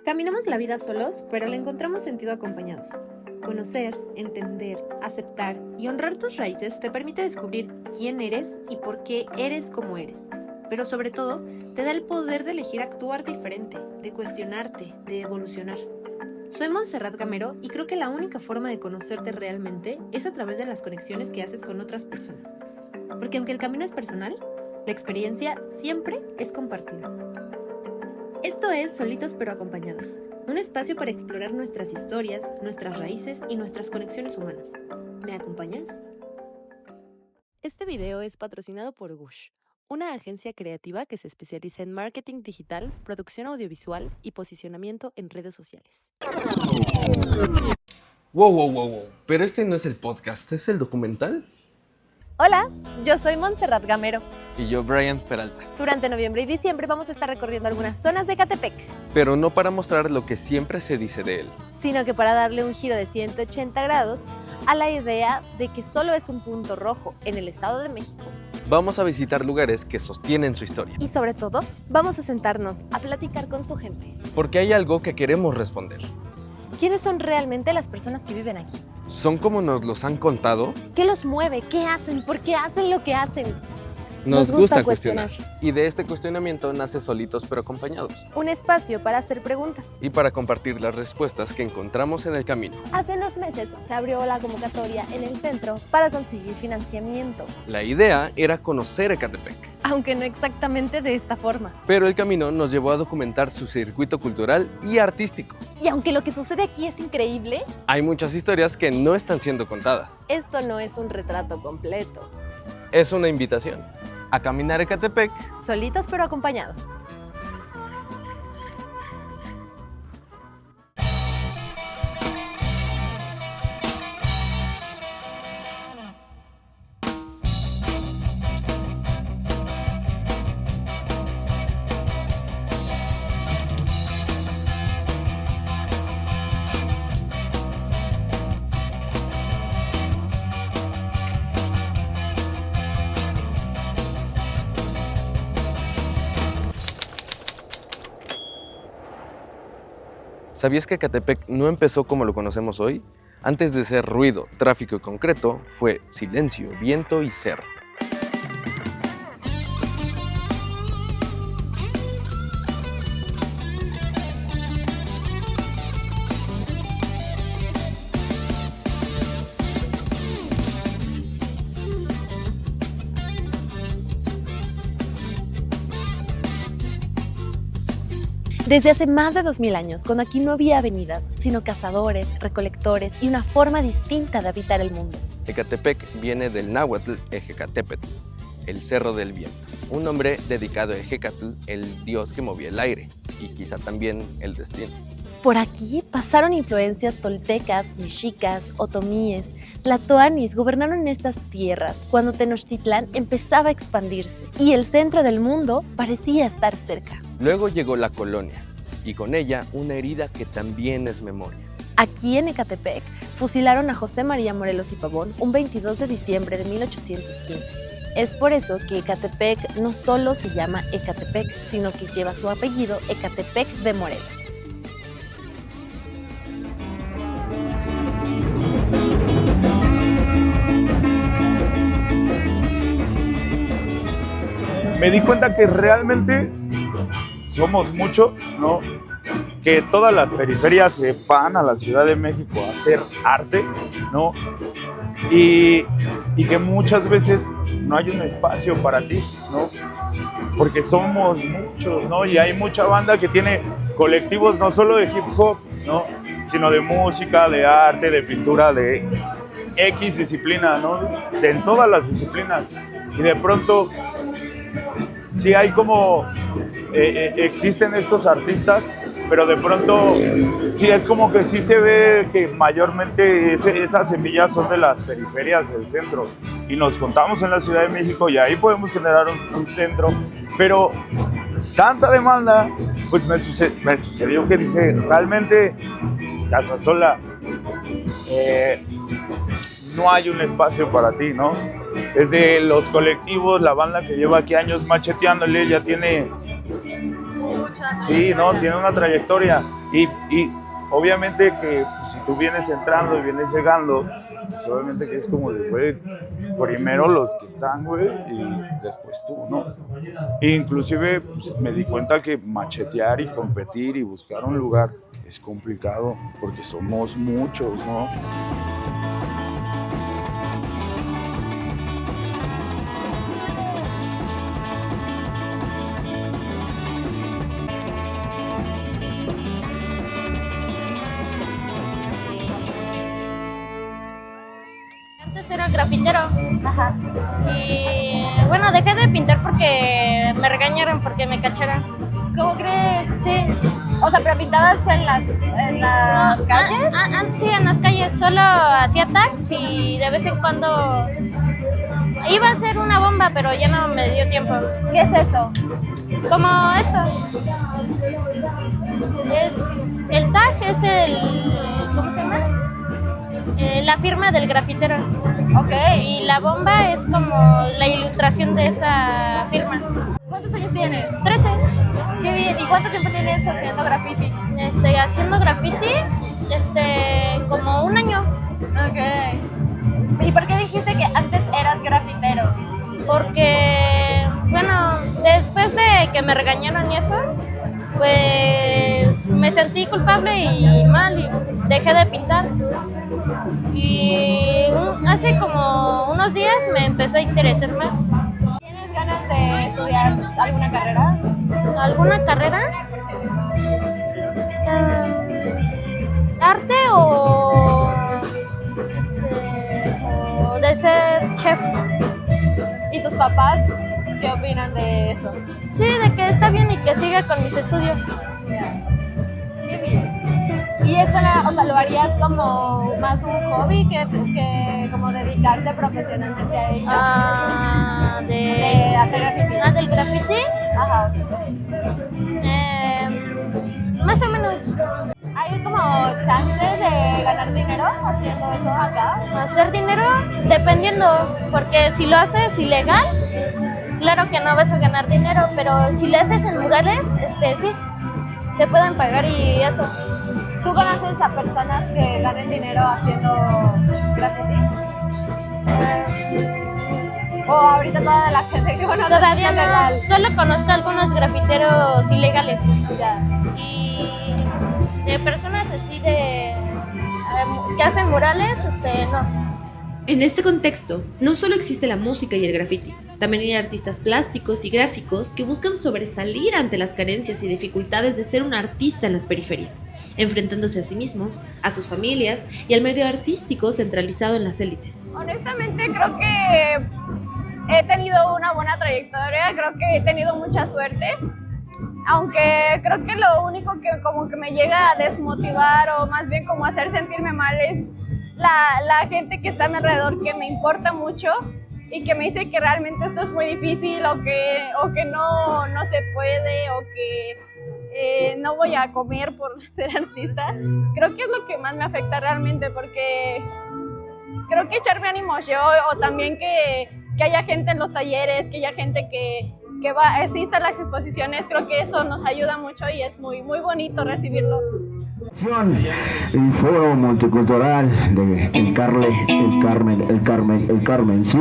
Caminamos la vida solos, pero le encontramos sentido acompañados. Conocer, entender, aceptar y honrar tus raíces te permite descubrir quién eres y por qué eres como eres. Pero sobre todo, te da el poder de elegir actuar diferente, de cuestionarte, de evolucionar. Soy Montserrat Gamero y creo que la única forma de conocerte realmente es a través de las conexiones que haces con otras personas. Porque aunque el camino es personal, la experiencia siempre es compartida. Esto es Solitos pero Acompañados, un espacio para explorar nuestras historias, nuestras raíces y nuestras conexiones humanas. ¿Me acompañas? Este video es patrocinado por Gush, una agencia creativa que se especializa en marketing digital, producción audiovisual y posicionamiento en redes sociales. Wow. Pero este no es el podcast, ¿es el documental? Hola, yo soy Montserrat Gamero. Y yo, Brian Peralta. Durante noviembre y diciembre vamos a estar recorriendo algunas zonas de Ecatepec, Pero no para mostrar lo que siempre se dice de él. sino que para darle un giro de 180 grados a la idea de que solo es un punto rojo en el Estado de México. Vamos a visitar lugares que sostienen su historia. Y sobre todo, vamos a sentarnos a platicar con su gente. Porque hay algo que queremos responder. ¿Quiénes son realmente las personas que viven aquí? ¿Son como nos los han contado? ¿Qué los mueve? ¿Qué hacen? ¿Por qué hacen lo que hacen? Nos gusta cuestionar. Y de este cuestionamiento nace Solitos pero Acompañados. Un espacio para hacer preguntas. Y para compartir las respuestas que encontramos en el camino. Hace unos meses se abrió la convocatoria en el centro para conseguir financiamiento, La idea era conocer Ecatepec. aunque no exactamente de esta forma. Pero el camino nos llevó a documentar su circuito cultural y artístico. Y aunque lo que sucede aquí es increíble, Hay muchas historias que no están siendo contadas. esto no es un retrato completo. Es una invitación a caminar Ecatepec. Solitos pero acompañados. ¿Sabías que Ecatepec no empezó como lo conocemos hoy? Antes de ser ruido, tráfico y concreto, fue silencio, viento y cerro. Desde hace más de 2000 años, cuando aquí no había avenidas, sino cazadores, recolectores y una forma distinta de habitar el mundo. Ecatepec viene del náhuatl Ejecatepetl, el cerro del viento, un nombre dedicado a Ejecatl, el dios que movía el aire y quizá también el destino. Por aquí pasaron influencias toltecas, mexicas, otomíes, tlatoanis gobernaron estas tierras cuando Tenochtitlán empezaba a expandirse y el centro del mundo parecía estar cerca. Luego llegó la colonia y con ella una herida que también es memoria. Aquí en Ecatepec fusilaron a José María Morelos y Pavón un 22 de diciembre de 1815. Es por eso que Ecatepec no solo se llama Ecatepec, sino que lleva su apellido Ecatepec de Morelos. Me di cuenta que realmente somos muchos, ¿no? Que todas las periferias se van a la Ciudad de México a hacer arte, ¿no? Y que muchas veces no hay un espacio para ti, ¿no? Porque somos muchos, ¿no? Y hay mucha banda que tiene colectivos no solo de hip hop, ¿no? Sino de música, de arte, de pintura, de X disciplina, ¿no? En todas las disciplinas. Y de pronto sí hay como, existen estos artistas, pero de pronto sí es como que sí se ve que mayormente esas semillas son de las periferias del centro y nos contamos en la Ciudad de México y ahí podemos generar un centro, pero tanta demanda, pues me sucedió que dije, realmente Casasola, no hay un espacio para ti, ¿no? Desde los colectivos, la banda que lleva aquí años macheteándole, ya tiene Sí, no, tiene una trayectoria. Y obviamente que pues, si tú vienes entrando y vienes llegando, pues obviamente que es como de, güey, primero los que están, güey, y después tú, ¿no? E inclusive pues, me di cuenta que machetear y competir y buscar un lugar es complicado porque somos muchos, ¿no? Antes era grafitero. Ajá. Y bueno, dejé de pintar porque me regañaron porque me cacharon. ¿Cómo crees? Sí. O sea, pero pintabas en las calles. Sí, en las calles. Solo hacía tags y de vez en cuando iba a hacer una bomba, pero ya no me dio tiempo. ¿Qué es eso? Como esto. Es el tag, es el, ¿cómo se llama? La firma del grafitero. Ok. Y la bomba es como la ilustración de esa firma. ¿Cuántos años tienes? 13. Qué bien. ¿Y cuánto tiempo tienes haciendo graffiti? Haciendo graffiti, como un año. Ok. ¿Y por qué dijiste que antes eras grafitero? Porque, bueno, después de que me regañaron y eso, pues me sentí culpable y mal y dejé de pintar. Y hace como unos días me empezó a interesar más. ¿Tienes ganas de estudiar alguna carrera? ¿Alguna carrera? ¿Arte o de ser chef? ¿Y tus papás qué opinan de eso? Sí, de que está bien y que siga con mis estudios. Qué bien. Sí. ¿Y esto lo harías como más un hobby que como dedicarte profesionalmente a ello? De hacer graffiti. ¿Del graffiti? Ajá. Más o menos. ¿Hay como chance de ganar dinero haciendo eso acá? Hacer dinero dependiendo, porque si lo haces ilegal, claro que no vas a ganar dinero, pero si lo haces en murales, sí, te pueden pagar y eso. ¿Tú conoces a personas que ganen dinero haciendo graffiti? ¿O ahorita toda la gente que conoces Todavía es no, legal? solo conozco a algunos grafiteros ilegales. Ya. Y de personas así que hacen murales, no. En este contexto, no solo existe la música y el graffiti, también hay artistas plásticos y gráficos que buscan sobresalir ante las carencias y dificultades de ser un artista en las periferias, enfrentándose a sí mismos, a sus familias y al medio artístico centralizado en las élites. Honestamente creo que he tenido una buena trayectoria, creo que he tenido mucha suerte, aunque creo que lo único que como que me llega a desmotivar o más bien como hacer sentirme mal es la gente que está a mi alrededor, que me importa mucho y que me dice que realmente esto es muy difícil o que no se puede o que no voy a comer por ser artista. Creo que es lo que más me afecta realmente, porque creo que echarme ánimos yo o también que haya gente en los talleres, que haya gente que asista a las exposiciones, creo que eso nos ayuda mucho y es muy, muy bonito recibirlo. El Foro Multicultural de El Carmen, sí.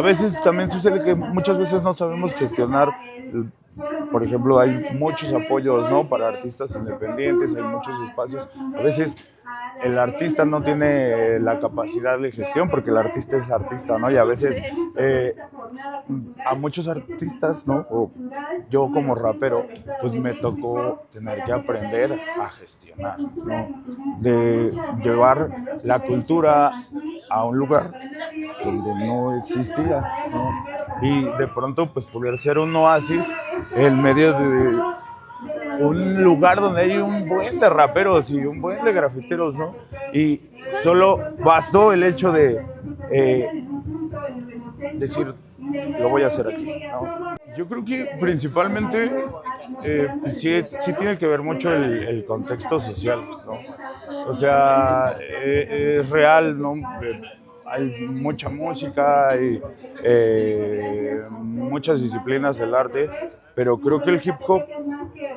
a veces también sucede que muchas veces no sabemos gestionar. Por ejemplo, hay muchos apoyos, ¿no?, para artistas independientes, hay muchos espacios. A veces el artista no tiene la capacidad de gestión porque el artista es artista, ¿no? Y a veces a muchos artistas, ¿no?, o yo como rapero, pues me tocó tener que aprender a gestionar, ¿no? De llevar la cultura a un lugar donde no existía, ¿no? Y de pronto pues poder ser un oasis en medio de un lugar donde hay un buen de raperos y un buen de grafiteros, ¿no? Y solo bastó el hecho de decir, lo voy a hacer aquí, ¿no? Yo creo que principalmente sí tiene que ver mucho el contexto social, ¿no? O sea, es real, ¿no? Hay mucha música, hay muchas disciplinas del arte, pero creo que el hip hop,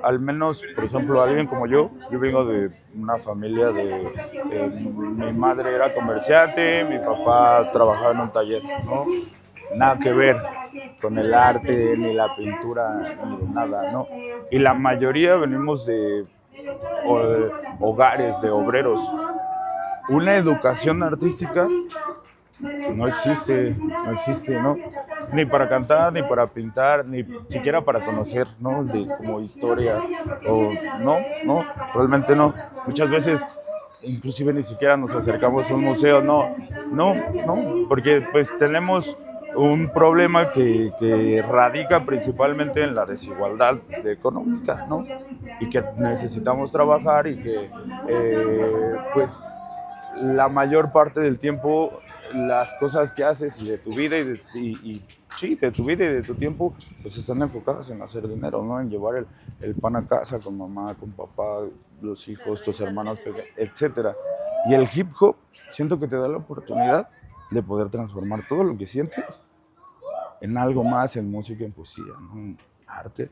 al menos, por ejemplo, alguien como yo vengo de una familia mi madre era comerciante, mi papá trabajaba en un taller, ¿no? Nada que ver con el arte, ni la pintura, ni de nada, ¿no? Y la mayoría venimos de hogares de obreros. Una educación artística no existe, ¿no? Ni para cantar, ni para pintar, ni siquiera para conocer, ¿no? Como historia, o no, realmente no. Muchas veces, inclusive ni siquiera nos acercamos a un museo, no, porque pues tenemos un problema que radica principalmente en la desigualdad económica, ¿no? Y que necesitamos trabajar y que, pues, la mayor parte del tiempo las cosas que haces y de tu vida de tu vida y de tu tiempo pues están enfocadas en hacer dinero, ¿no? En llevar el pan a casa con mamá, con papá, los hijos, tus hermanos, etcétera. Y el hip hop siento que te da la oportunidad de poder transformar todo lo que sientes en algo más, en música, en poesía, ¿no? En arte,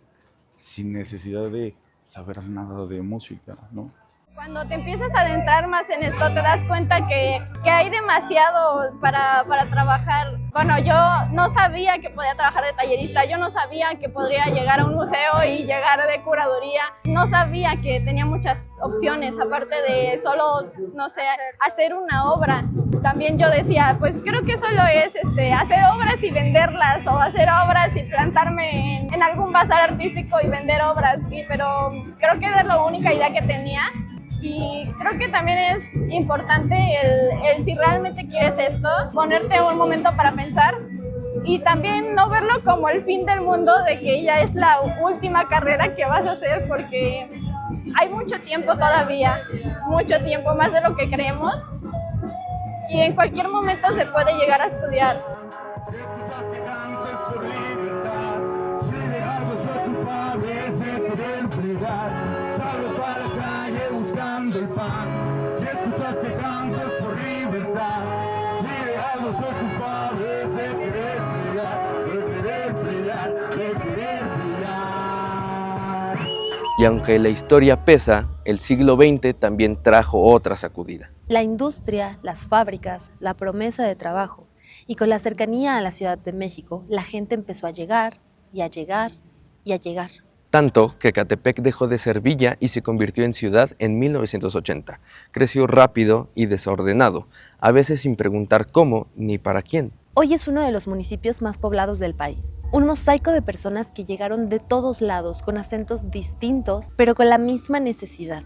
sin necesidad de saber nada de música, ¿no? Cuando te empiezas a adentrar más en esto, te das cuenta que hay demasiado para trabajar. Bueno, yo no sabía que podía trabajar de tallerista, yo no sabía que podría llegar a un museo y llegar de curaduría. No sabía que tenía muchas opciones, aparte de solo, no sé, hacer una obra. También yo decía, pues creo que solo es hacer obras y venderlas, o hacer obras y plantarme en algún bazar artístico y vender obras. Pero creo que era la única idea que tenía. Y creo que también es importante el si realmente quieres esto, ponerte un momento para pensar y también no verlo como el fin del mundo, de que ya es la última carrera que vas a hacer, porque hay mucho tiempo todavía, mucho tiempo, más de lo que creemos, y en cualquier momento se puede llegar a estudiar. El pan. Si escuchas que cantes por libertad, si de algo soy culpable, de querer brillar, de querer brillar, de querer brillar. Y aunque la historia pesa, el siglo XX también trajo otra sacudida. La industria, las fábricas, la promesa de trabajo, y con la cercanía a la Ciudad de México, la gente empezó a llegar y a llegar y a llegar. Tanto que Ecatepec dejó de ser villa y se convirtió en ciudad en 1980. Creció rápido y desordenado, a veces sin preguntar cómo ni para quién. Hoy es uno de los municipios más poblados del país. Un mosaico de personas que llegaron de todos lados con acentos distintos, pero con la misma necesidad: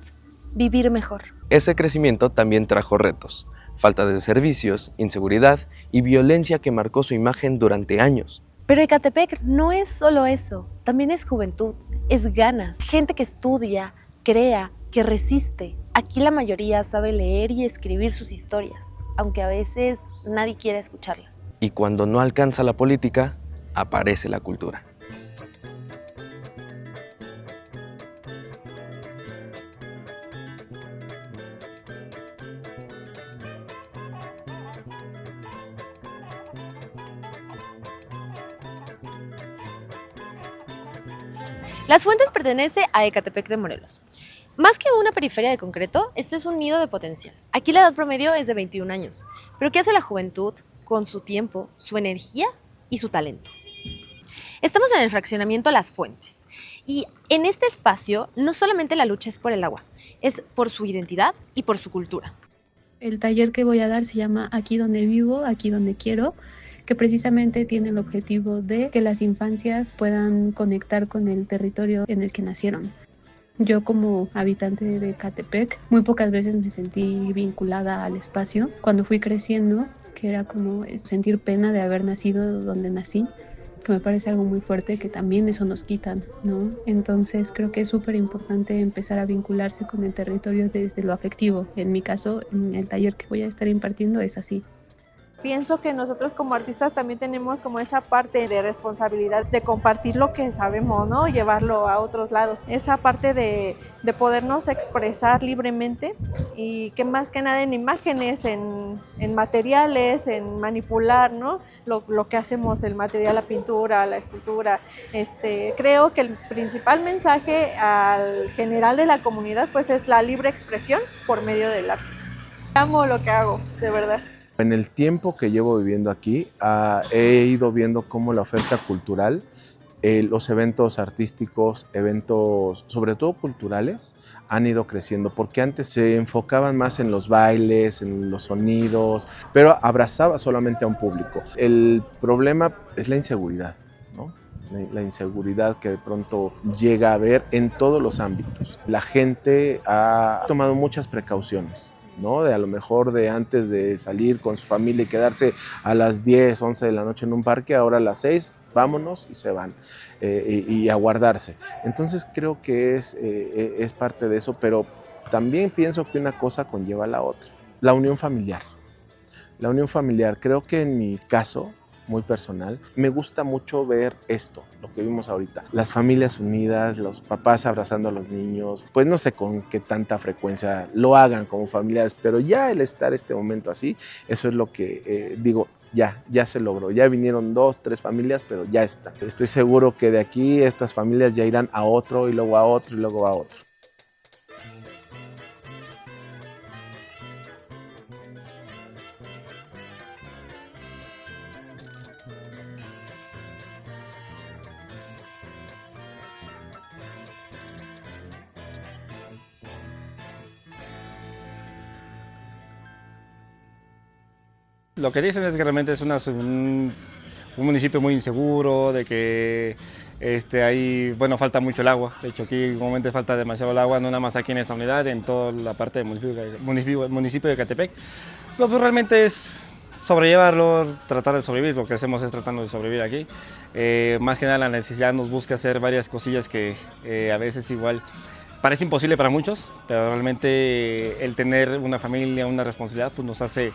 vivir mejor. Ese crecimiento también trajo retos: falta de servicios, inseguridad y violencia que marcó su imagen durante años. Pero Ecatepec no es solo eso, también es juventud, es ganas, gente que estudia, crea, que resiste. Aquí la mayoría sabe leer y escribir sus historias, aunque a veces nadie quiere escucharlas. Y cuando no alcanza la política, aparece la cultura. Las Fuentes pertenece a Ecatepec de Morelos. Más que una periferia de concreto, esto es un nido de potencial. Aquí la edad promedio es de 21 años. ¿Pero qué hace la juventud con su tiempo, su energía y su talento. Estamos en el fraccionamiento Las Fuentes y en este espacio no solamente la lucha es por el agua, es por su identidad y por su cultura. El taller que voy a dar se llama Aquí donde vivo, aquí donde quiero, que precisamente tiene el objetivo de que las infancias puedan conectar con el territorio en el que nacieron. Yo como habitante de Ecatepec, muy pocas veces me sentí vinculada al espacio. Cuando fui creciendo, que era como sentir pena de haber nacido donde nací, que me parece algo muy fuerte, que también eso nos quitan, ¿no? Entonces creo que es súper importante empezar a vincularse con el territorio desde lo afectivo. En mi caso, en el taller que voy a estar impartiendo es así. Pienso que nosotros como artistas también tenemos como esa parte de responsabilidad de compartir lo que sabemos, ¿no? Llevarlo a otros lados. Esa parte de podernos expresar libremente y que más que nada en imágenes, en materiales, en manipular, ¿no? Lo que hacemos, el material, la pintura, la escultura. Creo que el principal mensaje al general de la comunidad pues es la libre expresión por medio del arte. Amo lo que hago, de verdad. En el tiempo que llevo viviendo aquí, he ido viendo cómo la oferta cultural, los eventos artísticos, eventos sobre todo culturales, han ido creciendo, porque antes se enfocaban más en los bailes, en los sonidos, pero abrazaba solamente a un público. El problema es la inseguridad, ¿no? La inseguridad que de pronto llega a haber en todos los ámbitos. La gente ha tomado muchas precauciones, ¿no? De a lo mejor de antes de salir con su familia y quedarse a las 10, 11 de la noche en un parque, ahora a las 6, vámonos y se van y a guardarse. Entonces creo que es parte de eso, pero también pienso que una cosa conlleva a la otra. La unión familiar. La unión familiar, creo que en mi caso, muy personal, me gusta mucho ver esto, lo que vimos ahorita. Las familias unidas, los papás abrazando a los niños, pues no sé con qué tanta frecuencia lo hagan como familiares, pero ya el estar este momento así, eso es lo que digo, ya se logró. Ya vinieron 2, 3 familias, pero ya está. Estoy seguro que de aquí estas familias ya irán a otro y luego a otro y luego a otro. Lo que dicen es que realmente es un municipio muy inseguro, de que ahí, bueno, falta mucho el agua. De hecho, aquí normalmente falta demasiado el agua, no nada más aquí en esta unidad, en toda la parte del municipio de Ecatepec. Lo pues realmente es sobrellevarlo, tratar de sobrevivir. Lo que hacemos es tratando de sobrevivir aquí. Más que nada la necesidad nos busca hacer varias cosillas que a veces igual parece imposible para muchos, pero realmente el tener una familia, una responsabilidad, pues nos hace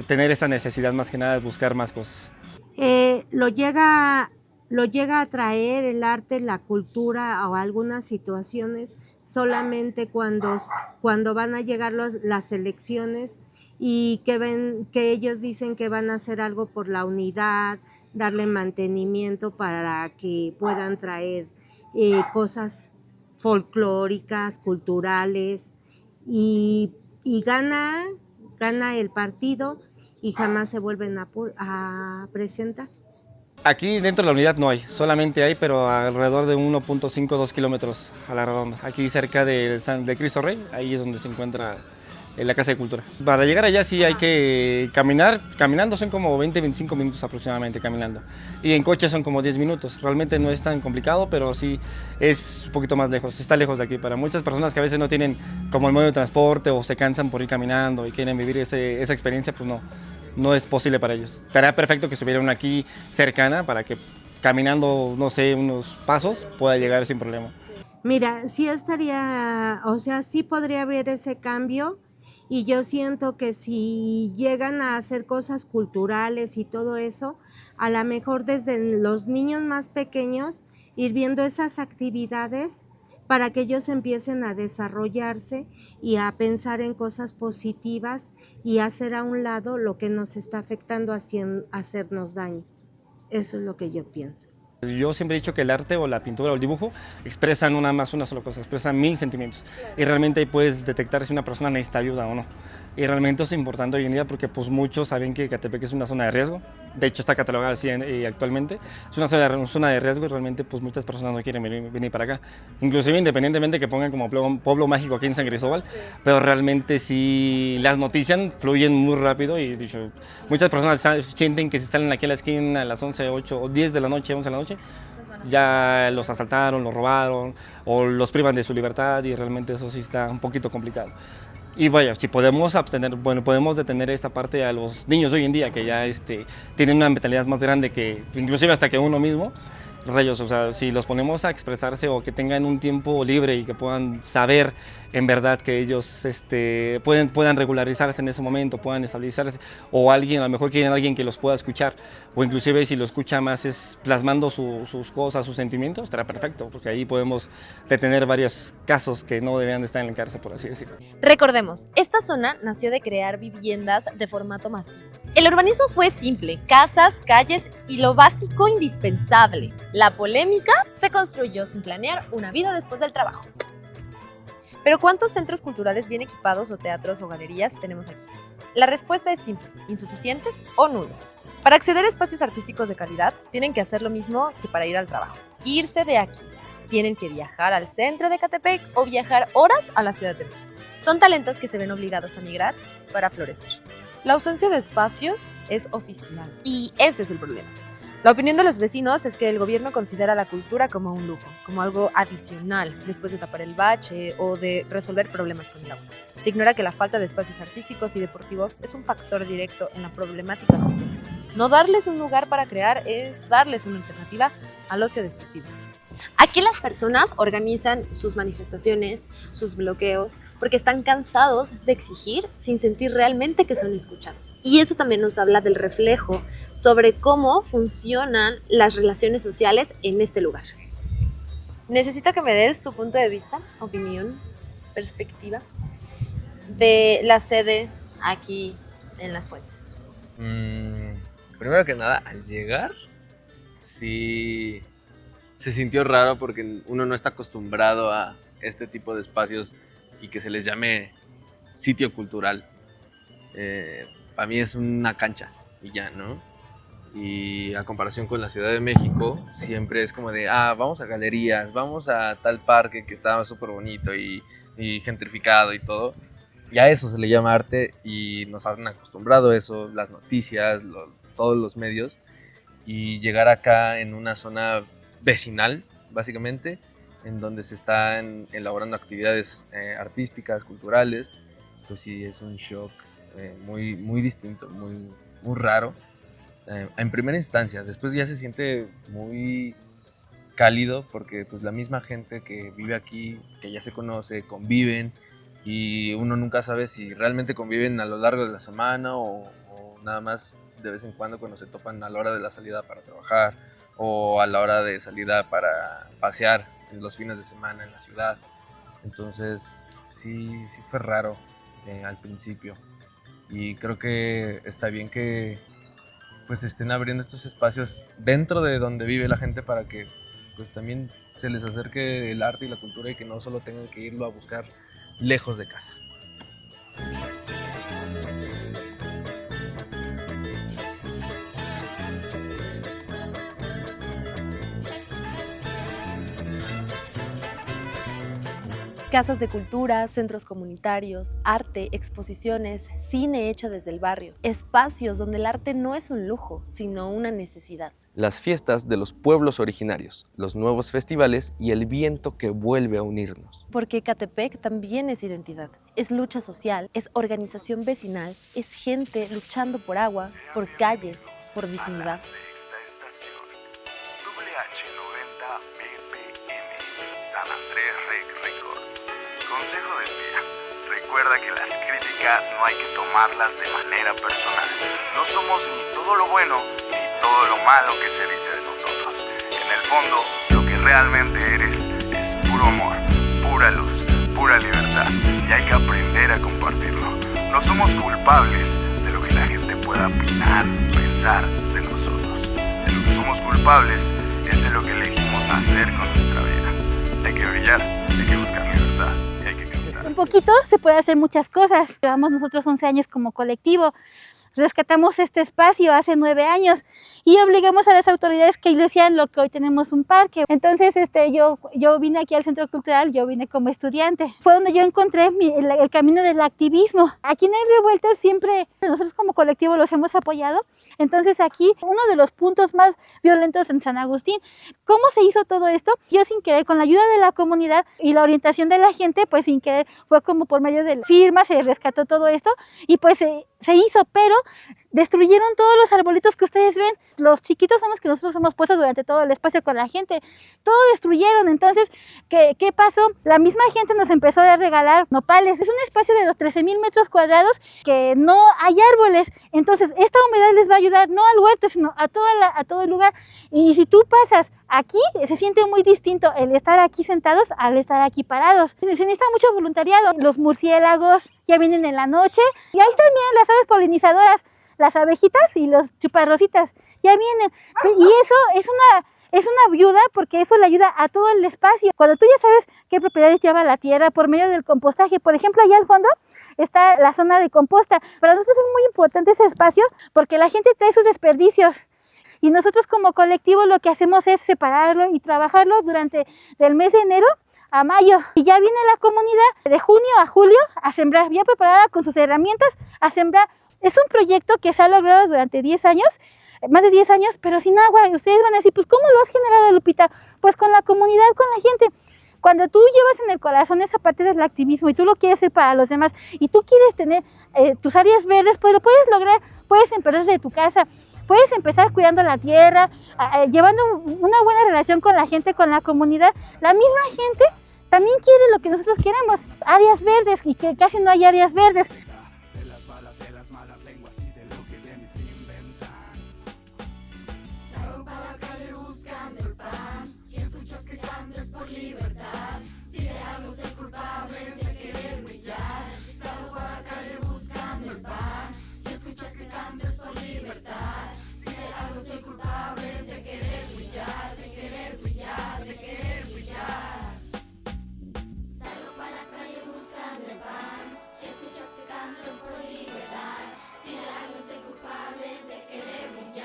tener esa necesidad más que nada de buscar más cosas. Lo llega a traer el arte, la cultura o algunas situaciones solamente cuando van a llegar las elecciones y que ellos dicen que van a hacer algo por la unidad, darle mantenimiento para que puedan traer cosas folclóricas, culturales y gana el partido y jamás se vuelven a presentar. Aquí dentro de la unidad no hay, solamente hay, pero alrededor de 1.5, 2 kilómetros a la redonda. Aquí cerca de Cristo Rey, ahí es donde se encuentra la Casa de Cultura. Para llegar allá sí hay que caminar, caminando son como 20-25 minutos aproximadamente caminando. Y en coche son como 10 minutos, realmente no es tan complicado, pero sí es un poquito más lejos, está lejos de aquí. Para muchas personas que a veces no tienen como el medio de transporte o se cansan por ir caminando y quieren vivir esa experiencia, pues no es posible para ellos. Estaría perfecto que estuviera una aquí cercana para que caminando, no sé, unos pasos pueda llegar sin problema. Mira, sí sí podría haber ese cambio. Y yo siento que si llegan a hacer cosas culturales y todo eso, a lo mejor desde los niños más pequeños, ir viendo esas actividades para que ellos empiecen a desarrollarse y a pensar en cosas positivas y hacer a un lado lo que nos está afectando hacernos daño. Eso es lo que yo pienso. Yo siempre he dicho que el arte o la pintura o el dibujo expresan una sola cosa, expresan 1000 sentimientos. Y realmente ahí puedes detectar si una persona necesita ayuda o no. Y realmente es importante hoy en día porque pues muchos saben que Ecatepec es una zona de riesgo. De hecho está catalogada así actualmente. Es una zona de riesgo y realmente pues muchas personas no quieren venir para acá. Inclusive independientemente que pongan como pueblo mágico aquí en San Cristóbal, pero realmente sí las noticias fluyen muy rápido y dicho, muchas personas sienten que si salen aquí a la esquina a las 11, 8 o 10 de la noche, 11 de la noche, ya los asaltaron, los robaron o los privan de su libertad y realmente eso sí está un poquito complicado. Y vaya, si podemos podemos detener esta parte a los niños de hoy en día que ya tienen una mentalidad más grande que inclusive hasta que uno mismo, rayos, o sea, si los ponemos a expresarse o que tengan un tiempo libre y que puedan saber en verdad que ellos puedan regularizarse en ese momento, puedan estabilizarse, o alguien, a lo mejor quieren alguien que los pueda escuchar, o inclusive si lo escucha más es plasmando sus cosas, sus sentimientos, estará perfecto, porque ahí podemos detener varios casos que no deberían de estar en la cárcel, por así decirlo. Recordemos, esta zona nació de crear viviendas de formato masivo. El urbanismo fue simple, casas, calles y lo básico indispensable. La polémica se construyó sin planear una vida después del trabajo. Pero ¿cuántos centros culturales bien equipados o teatros o galerías tenemos aquí? La respuesta es simple, insuficientes o nulos. Para acceder a espacios artísticos de calidad, tienen que hacer lo mismo que para ir al trabajo, irse de aquí. Tienen que viajar al centro de Ecatepec o viajar horas a la Ciudad de México. Son talentos que se ven obligados a migrar para florecer. La ausencia de espacios es oficial y ese es el problema. La opinión de los vecinos es que el gobierno considera la cultura como un lujo, como algo adicional después de tapar el bache o de resolver problemas con el agua. Se ignora que la falta de espacios artísticos y deportivos es un factor directo en la problemática social. No darles un lugar para crear es darles una alternativa al ocio destructivo. Aquí las personas organizan sus manifestaciones, sus bloqueos, porque están cansados de exigir sin sentir realmente que son escuchados. Y eso también nos habla del reflejo sobre cómo funcionan las relaciones sociales en este lugar. Necesito que me des tu punto de vista, opinión, perspectiva de la sede aquí en Las Fuentes. Primero que nada, al llegar, sí se sintió raro porque uno no está acostumbrado a este tipo de espacios y que se les llame sitio cultural. Para mí es una cancha y ya, ¿no? Y a comparación con la Ciudad de México, siempre es como de, vamos a galerías, vamos a tal parque que estaba súper bonito y gentrificado y todo. Y a eso se le llama arte y nos han acostumbrado a eso, las noticias, todos los medios. Y llegar acá en una zona vecinal, básicamente, en donde se están elaborando actividades artísticas, culturales, pues sí, es un shock muy, muy distinto, muy, muy raro. En primera instancia, después ya se siente muy cálido porque pues la misma gente que vive aquí, que ya se conoce, conviven y uno nunca sabe si realmente conviven a lo largo de la semana o nada más de vez en cuando se topan a la hora de la salida para trabajar o a la hora de salida para pasear en los fines de semana en la ciudad. Entonces sí fue raro al principio y creo que está bien que pues estén abriendo estos espacios dentro de donde vive la gente para que pues también se les acerque el arte y la cultura y que no solo tengan que irlo a buscar lejos de casa. Casas de cultura, centros comunitarios, arte, exposiciones, cine hecho desde el barrio. Espacios donde el arte no es un lujo, sino una necesidad. Las fiestas de los pueblos originarios, los nuevos festivales y el viento que vuelve a unirnos. Porque Ecatepec también es identidad, es lucha social, es organización vecinal, es gente luchando por agua, por calles, por dignidad. WH90 BPM, San Andrés Rec Records. Consejo del día. Recuerda que las críticas no hay que tomarlas de manera personal. No somos ni todo lo bueno ni todo lo malo que se dice de nosotros. En el fondo, lo que realmente eres es puro amor, pura luz, pura libertad. Y hay que aprender a compartirlo. No somos culpables de lo que la gente pueda opinar, pensar de nosotros. De lo que somos culpables es de lo que elegimos hacer con nuestra vida. Hay que brillar, hay que buscar libertad y hay que cantar. Con poquito se puede hacer muchas cosas. Llevamos nosotros 11 años como colectivo. Rescatamos este espacio hace 9 años y obligamos a las autoridades que lo hicieran lo que hoy tenemos un parque. Entonces yo vine aquí al Centro Cultural, yo vine como estudiante. Fue donde yo encontré el camino del activismo. Aquí en el Revueltas siempre nosotros como colectivo los hemos apoyado. Entonces aquí uno de los puntos más violentos en San Agustín. ¿Cómo se hizo todo esto? Yo sin querer, con la ayuda de la comunidad y la orientación de la gente, pues sin querer, fue como por medio de firmas, se rescató todo esto y pues se hizo, pero destruyeron todos los arbolitos que ustedes ven. Los chiquitos son los que nosotros hemos puesto durante todo el espacio con la gente. Todo destruyeron. Entonces, ¿qué pasó? La misma gente nos empezó a regalar nopales. Es un espacio de los 13,000 metros cuadrados que no hay árboles. Entonces, esta humedad les va a ayudar no al huerto, sino a todo el lugar. Y si tú pasas aquí, se siente muy distinto el estar aquí sentados al estar aquí parados. Se necesita mucho voluntariado. Los murciélagos ya vienen en la noche. Y ahí también las aves polinizadoras, las abejitas y los chuparrositas ya vienen. Y eso es una ayuda, porque eso le ayuda a todo el espacio. Cuando tú ya sabes qué propiedades lleva la tierra por medio del compostaje, por ejemplo, allá al fondo está la zona de composta. Para nosotros es muy importante ese espacio porque la gente trae sus desperdicios. Y nosotros como colectivo lo que hacemos es separarlo y trabajarlo durante del mes de enero a mayo. Y ya viene la comunidad de junio a julio a sembrar, ya preparada con sus herramientas a sembrar. Es un proyecto que se ha logrado durante 10 años, más de 10 años, pero sin agua. Y ustedes van a decir, pues ¿cómo lo has generado, Lupita? Pues con la comunidad, con la gente. Cuando tú llevas en el corazón esa parte del activismo y tú lo quieres hacer para los demás y tú quieres tener tus áreas verdes, pues lo puedes lograr, puedes empezar desde tu casa. Puedes empezar cuidando la tierra, llevando una buena relación con la gente, con la comunidad. La misma gente también quiere lo que nosotros queremos, áreas verdes, y que casi no hay áreas verdes.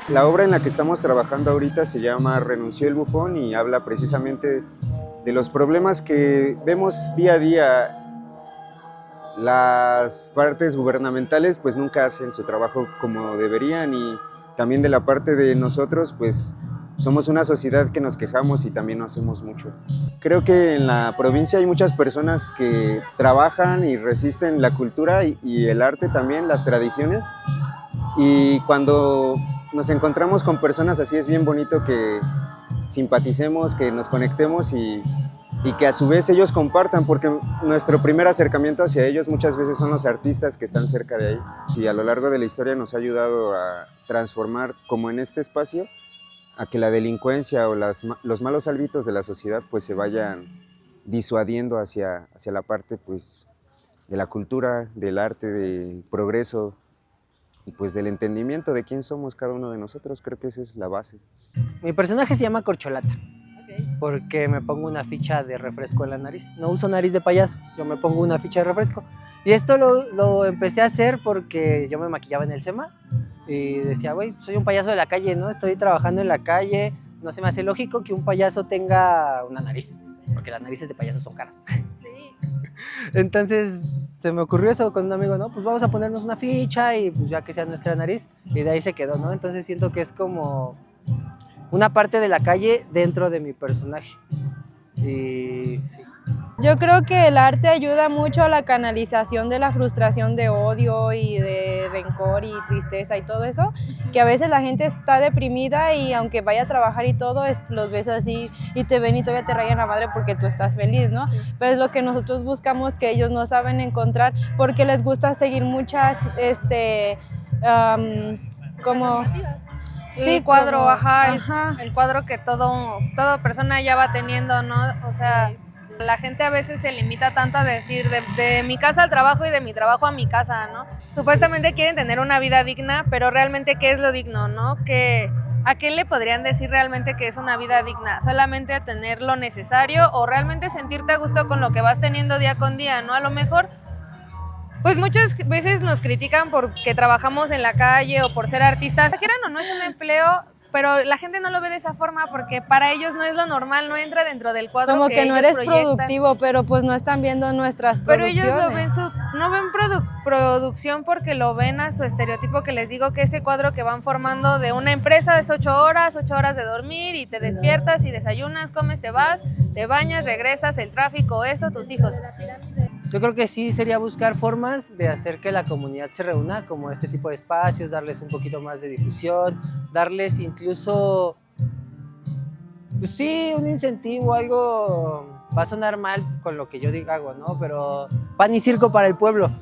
La obra en la que estamos trabajando ahorita se llama Renunció el bufón y habla precisamente de los problemas que vemos día a día. Las partes gubernamentales pues nunca hacen su trabajo como deberían, y también de la parte de nosotros pues somos una sociedad que nos quejamos y también no hacemos mucho. Creo que en la provincia hay muchas personas que trabajan y resisten la cultura y el arte también, las tradiciones, y cuando nos encontramos con personas así es bien bonito que simpaticemos, que nos conectemos y que a su vez ellos compartan, porque nuestro primer acercamiento hacia ellos muchas veces son los artistas que están cerca de ahí, y a lo largo de la historia nos ha ayudado a transformar, como en este espacio, a que la delincuencia o los malos hábitos de la sociedad pues se vayan disuadiendo hacia la parte pues de la cultura, del arte, del progreso y pues del entendimiento de quién somos cada uno de nosotros. Creo que esa es la base. Mi personaje se llama Corcholata, porque me pongo una ficha de refresco en la nariz. No uso nariz de payaso, yo me pongo una ficha de refresco. Y esto lo empecé a hacer porque yo me maquillaba en el SEMA y decía, güey, soy un payaso de la calle, ¿no? Estoy trabajando en la calle, no se me hace lógico que un payaso tenga una nariz, porque las narices de payasos son caras. Sí. Entonces se me ocurrió eso con un amigo, ¿no? Pues vamos a ponernos una ficha y pues ya que sea nuestra nariz, y de ahí se quedó, ¿no? Entonces siento que es como una parte de la calle dentro de mi personaje. Y sí. Yo creo que el arte ayuda mucho a la canalización de la frustración de odio y de rencor y tristeza y todo eso, que a veces la gente está deprimida y aunque vaya a trabajar y todo, los ves así y te ven y todavía te rayan la madre porque tú estás feliz, ¿no? Sí. Pero es lo que nosotros buscamos, que ellos no saben encontrar, porque les gusta seguir muchas, como... Sí, el cuadro, ajá. El cuadro que toda persona ya va teniendo, ¿no? O sea, la gente a veces se limita tanto a decir de mi casa al trabajo y de mi trabajo a mi casa, ¿no? Supuestamente quieren tener una vida digna, pero realmente ¿qué es lo digno, no? Que ¿a qué le podrían decir realmente que es una vida digna? ¿Solamente a tener lo necesario o realmente sentirte a gusto con lo que vas teniendo día con día, ¿no? A lo mejor, pues muchas veces nos critican porque trabajamos en la calle o por ser artistas. Quieran o no, es un empleo, pero la gente no lo ve de esa forma porque para ellos no es lo normal, no entra dentro del cuadro como que no ellos eres proyectan. Productivo, pero pues no están viendo nuestras Pero producciones. ellos lo ven no ven producción porque lo ven a su estereotipo, que les digo que ese cuadro que van formando de una empresa es 8 horas de dormir y te despiertas y desayunas, comes, te vas, te bañas, regresas, el tráfico, eso, tus hijos. Yo creo que sí sería buscar formas de hacer que la comunidad se reúna, como este tipo de espacios, darles un poquito más de difusión, darles incluso, pues sí, un incentivo, algo, va a sonar mal con lo que yo hago, ¿no? Pero pan y circo para el pueblo.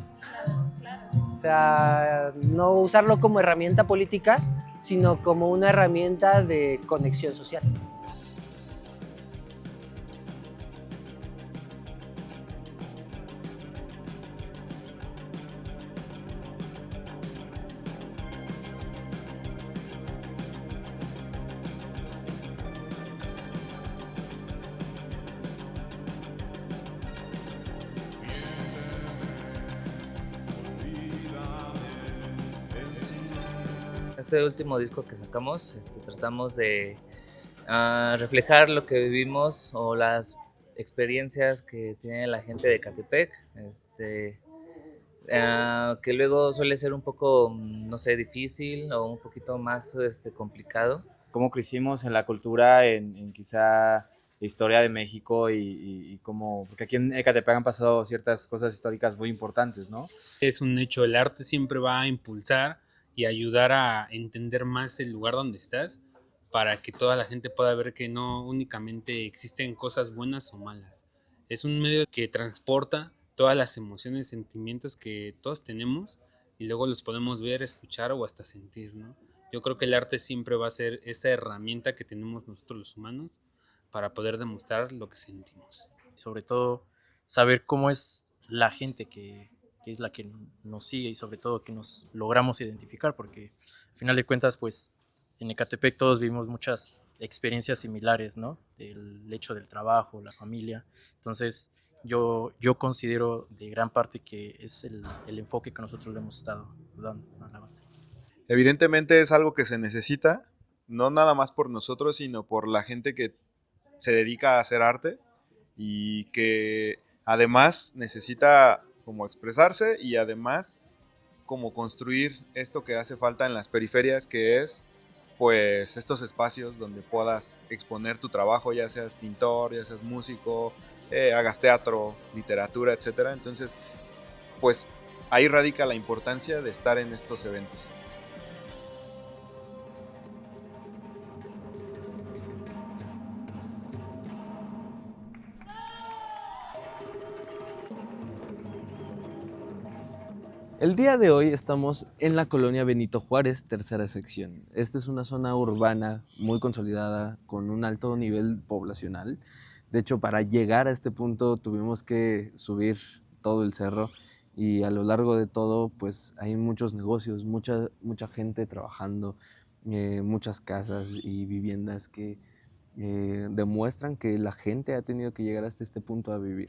O sea, no usarlo como herramienta política, sino como una herramienta de conexión social. Este último disco que sacamos, tratamos de reflejar lo que vivimos o las experiencias que tiene la gente de Ecatepec, que luego suele ser un poco, no sé, difícil o un poquito más complicado. Cómo crecimos en la cultura, en quizá la historia de México y cómo, porque aquí en Ecatepec han pasado ciertas cosas históricas muy importantes, ¿no? Es un hecho, el arte siempre va a impulsar y ayudar a entender más el lugar donde estás para que toda la gente pueda ver que no únicamente existen cosas buenas o malas. Es un medio que transporta todas las emociones, sentimientos que todos tenemos y luego los podemos ver, escuchar o hasta sentir, ¿no? Yo creo que el arte siempre va a ser esa herramienta que tenemos nosotros los humanos para poder demostrar lo que sentimos. Sobre todo saber cómo es la gente que es la que nos sigue y sobre todo que nos logramos identificar, porque al final de cuentas pues en Ecatepec todos vivimos muchas experiencias similares, ¿no? El hecho del trabajo, la familia. Entonces yo considero de gran parte que es el enfoque que nosotros le hemos estado dando a la banda. Evidentemente es algo que se necesita, no nada más por nosotros, sino por la gente que se dedica a hacer arte y que además necesita como expresarse y además como construir esto que hace falta en las periferias, que es pues estos espacios donde puedas exponer tu trabajo, ya seas pintor, ya seas músico, hagas teatro, literatura, etc. Entonces pues ahí radica la importancia de estar en estos eventos. El día de hoy estamos en la colonia Benito Juárez, tercera sección. Esta es una zona urbana muy consolidada, con un alto nivel poblacional. De hecho, para llegar a este punto tuvimos que subir todo el cerro y a lo largo de todo pues hay muchos negocios, mucha gente trabajando, muchas casas y viviendas que demuestran que la gente ha tenido que llegar hasta este punto a vivir.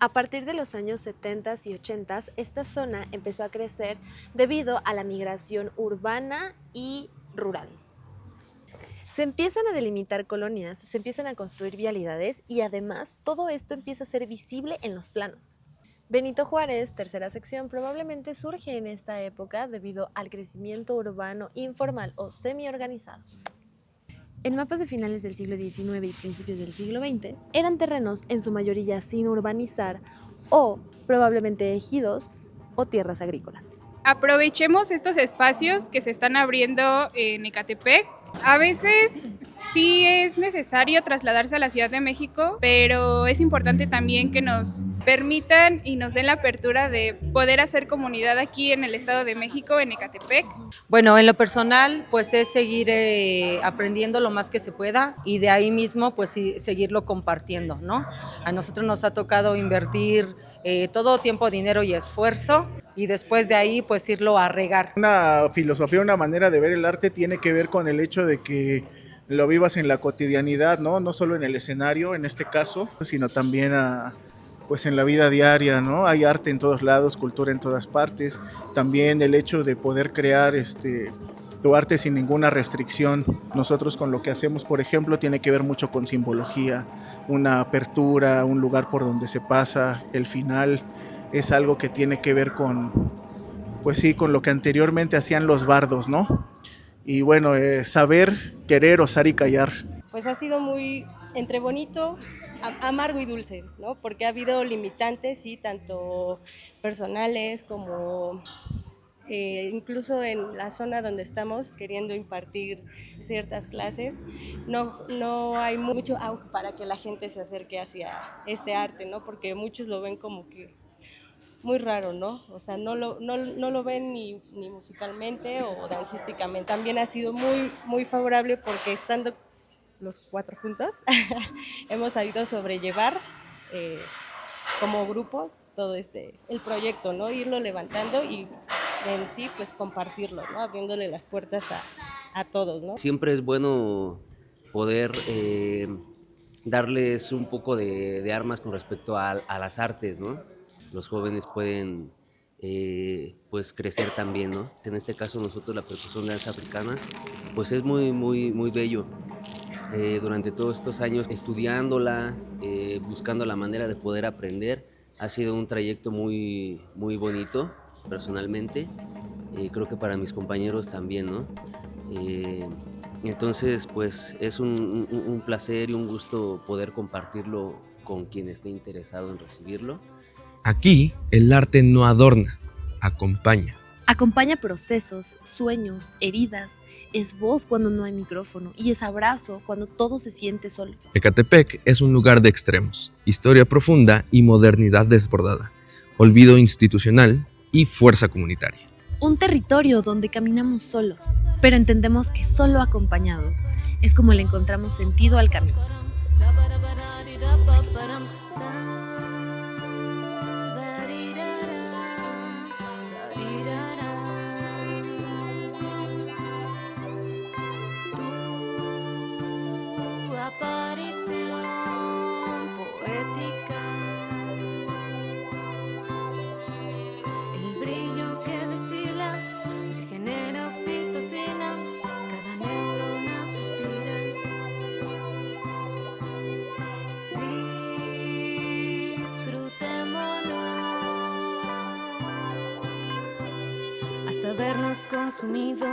A partir de los años 70 y 80, esta zona empezó a crecer debido a la migración urbana y rural. Se empiezan a delimitar colonias, se empiezan a construir vialidades y además todo esto empieza a ser visible en los planos. Benito Juárez, tercera sección, probablemente surge en esta época debido al crecimiento urbano informal o semi-organizado. En mapas de finales del siglo XIX y principios del siglo XX, eran terrenos en su mayoría sin urbanizar o probablemente ejidos o tierras agrícolas. Aprovechemos estos espacios que se están abriendo en Ecatepec. A veces Sí es necesario trasladarse a la Ciudad de México, pero es importante también que nos permitan y nos den la apertura de poder hacer comunidad aquí en el Estado de México, en Ecatepec. Bueno, en lo personal, pues es seguir aprendiendo lo más que se pueda y de ahí mismo, pues seguirlo compartiendo, ¿no? A nosotros nos ha tocado invertir todo tiempo, dinero y esfuerzo y después de ahí, pues irlo a regar. Una filosofía, una manera de ver el arte tiene que ver con el hecho de que lo vivas en la cotidianidad, ¿no? No solo en el escenario, en este caso, sino también pues en la vida diaria, ¿no? Hay arte en todos lados, cultura en todas partes. También el hecho de poder crear tu arte sin ninguna restricción. Nosotros con lo que hacemos, por ejemplo, tiene que ver mucho con simbología, una apertura, un lugar por donde se pasa, el final. Es algo que tiene que ver con, pues sí, con lo que anteriormente hacían los bardos, ¿no? Y bueno, saber, querer, osar y callar. Pues ha sido muy entre bonito, amargo y dulce, ¿no? Porque ha habido limitantes, sí, tanto personales como incluso en la zona donde estamos queriendo impartir ciertas clases, no hay mucho auge para que la gente se acerque hacia este arte, ¿no? Porque muchos lo ven como que muy raro, ¿no? O sea, no lo ven ni musicalmente o dancísticamente. También ha sido muy favorable porque estando los 4 juntos hemos sabido sobrellevar como grupo todo el proyecto, ¿no? Irlo levantando y en sí pues compartirlo, ¿no? Abriéndole las puertas a todos, ¿no? Siempre es bueno poder darles un poco de armas con respecto a las artes, ¿no? Los jóvenes pueden pues crecer también, ¿no? En este caso nosotros la percusión de danza africana pues es muy bello. Durante todos estos años estudiándola, buscando la manera de poder aprender, ha sido un trayecto muy bonito personalmente, creo que para mis compañeros también, ¿no? Entonces pues es un placer y un gusto poder compartirlo con quien esté interesado en recibirlo. Aquí el arte no adorna, acompaña. Acompaña procesos, sueños, heridas. Es voz cuando no hay micrófono y es abrazo cuando todo se siente solo. Ecatepec es un lugar de extremos, historia profunda y modernidad desbordada, olvido institucional y fuerza comunitaria. Un territorio donde caminamos solos, pero entendemos que solo acompañados es como le encontramos sentido al camino. Habernos consumido